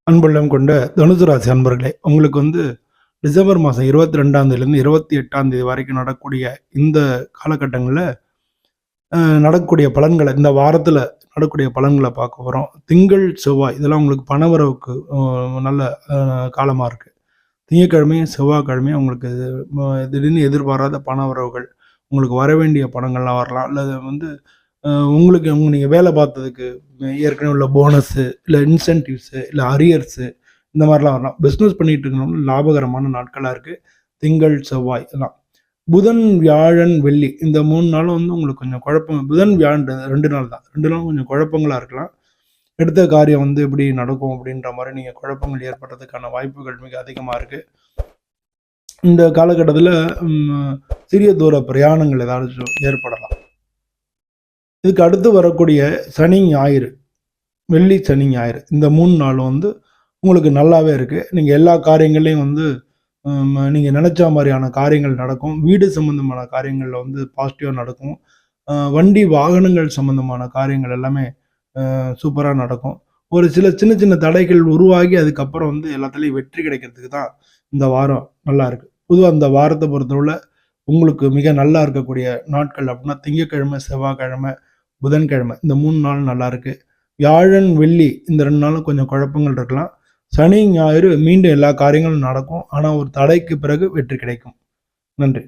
அன்புள்ளம் கொண்ட தனுசு ராசி அன்பர்களே, உங்களுக்கு டிசம்பர் மாதம் 22ஆம் தேதியிலேருந்து 28ஆம் தேதி வரைக்கும் நடக்கக்கூடிய இந்த காலகட்டங்களில் நடக்கக்கூடிய பலன்களை, இந்த வாரத்தில் நடக்கக்கூடிய பலன்களை பார்க்க போகிறோம். திங்கள் செவ்வாய் இதெல்லாம் உங்களுக்கு பணவரவுக்கு நல்ல காலமாக இருக்குது. திங்கக்கிழமையும் செவ்வாய்க்கிழமையும் உங்களுக்கு திடீர்னு எதிர்பாராத பணவரவுகள், உங்களுக்கு வர வேண்டிய பணங்கள்லாம் வரலாம். அல்லது உங்களுக்கு நீங்கள் வேலை பார்த்ததுக்கு ஏற்கனவே உள்ள போனஸு, இல்லை இன்சென்டிவ்ஸு, இல்லை அரியர்ஸு, இந்த மாதிரிலாம் வரலாம். பிஸ்னஸ் பண்ணிகிட்டு இருக்கணும்னு லாபகரமான நாட்களாக இருக்குது திங்கள் செவ்வாய் எல்லாம். புதன் வியாழன் வெள்ளி இந்த 3 நாளும் உங்களுக்கு கொஞ்சம் குழப்பம். புதன் வியாழன் 2 நாள் தான், 2 நாளும் கொஞ்சம் குழப்பங்களாக இருக்கலாம். எடுத்த காரியம் எப்படி நடக்கும் அப்படின்ற மாதிரி நீங்கள் குழப்பங்கள் ஏற்படுறதுக்கான வாய்ப்புகள் மிக அதிகமாக இருக்குது. இந்த காலகட்டத்தில் சிறிய தூர பிரயாணங்கள் ஏதாச்சும் ஏற்படலாம். இதுக்கு அடுத்து வரக்கூடிய சனி ஞாயிறு, வெள்ளி சனி ஞாயிறு இந்த 3 நாளும் உங்களுக்கு நல்லாவே இருக்குது. நீங்கள் எல்லா காரியங்கள்லையும் நீங்கள் நினச்ச மாதிரியான காரியங்கள் நடக்கும். வீடு சம்மந்தமான காரியங்களில் பாசிட்டிவாக நடக்கும். வண்டி வாகனங்கள் சம்மந்தமான காரியங்கள் எல்லாமே சூப்பராக நடக்கும். ஒரு சில சின்ன சின்ன தடைகள் உருவாகி அதுக்கப்புறம் எல்லாத்துலேயும் வெற்றி கிடைக்கிறதுக்கு தான் இந்த வாரம் நல்லா இருக்குது. பொதுவாக இந்த வாரத்தை பொறுத்தவரை உங்களுக்கு மிக நல்லா இருக்கக்கூடிய நாட்கள் அப்படின்னா திங்கக்கிழமை, செவ்வாய்க்கிழமை, புதன்கிழமை இந்த 3 நாள் நல்லா இருக்கு. வியாழன் வெள்ளி இந்த 2 நாளும் கொஞ்சம் குழப்பங்கள் இருக்கலாம். சனி ஞாயிறு மீண்டும் எல்லா காரியங்களும் நடக்கும். ஆனால் ஒரு தடைக்கு பிறகு வெற்றி கிடைக்கும். நன்றி.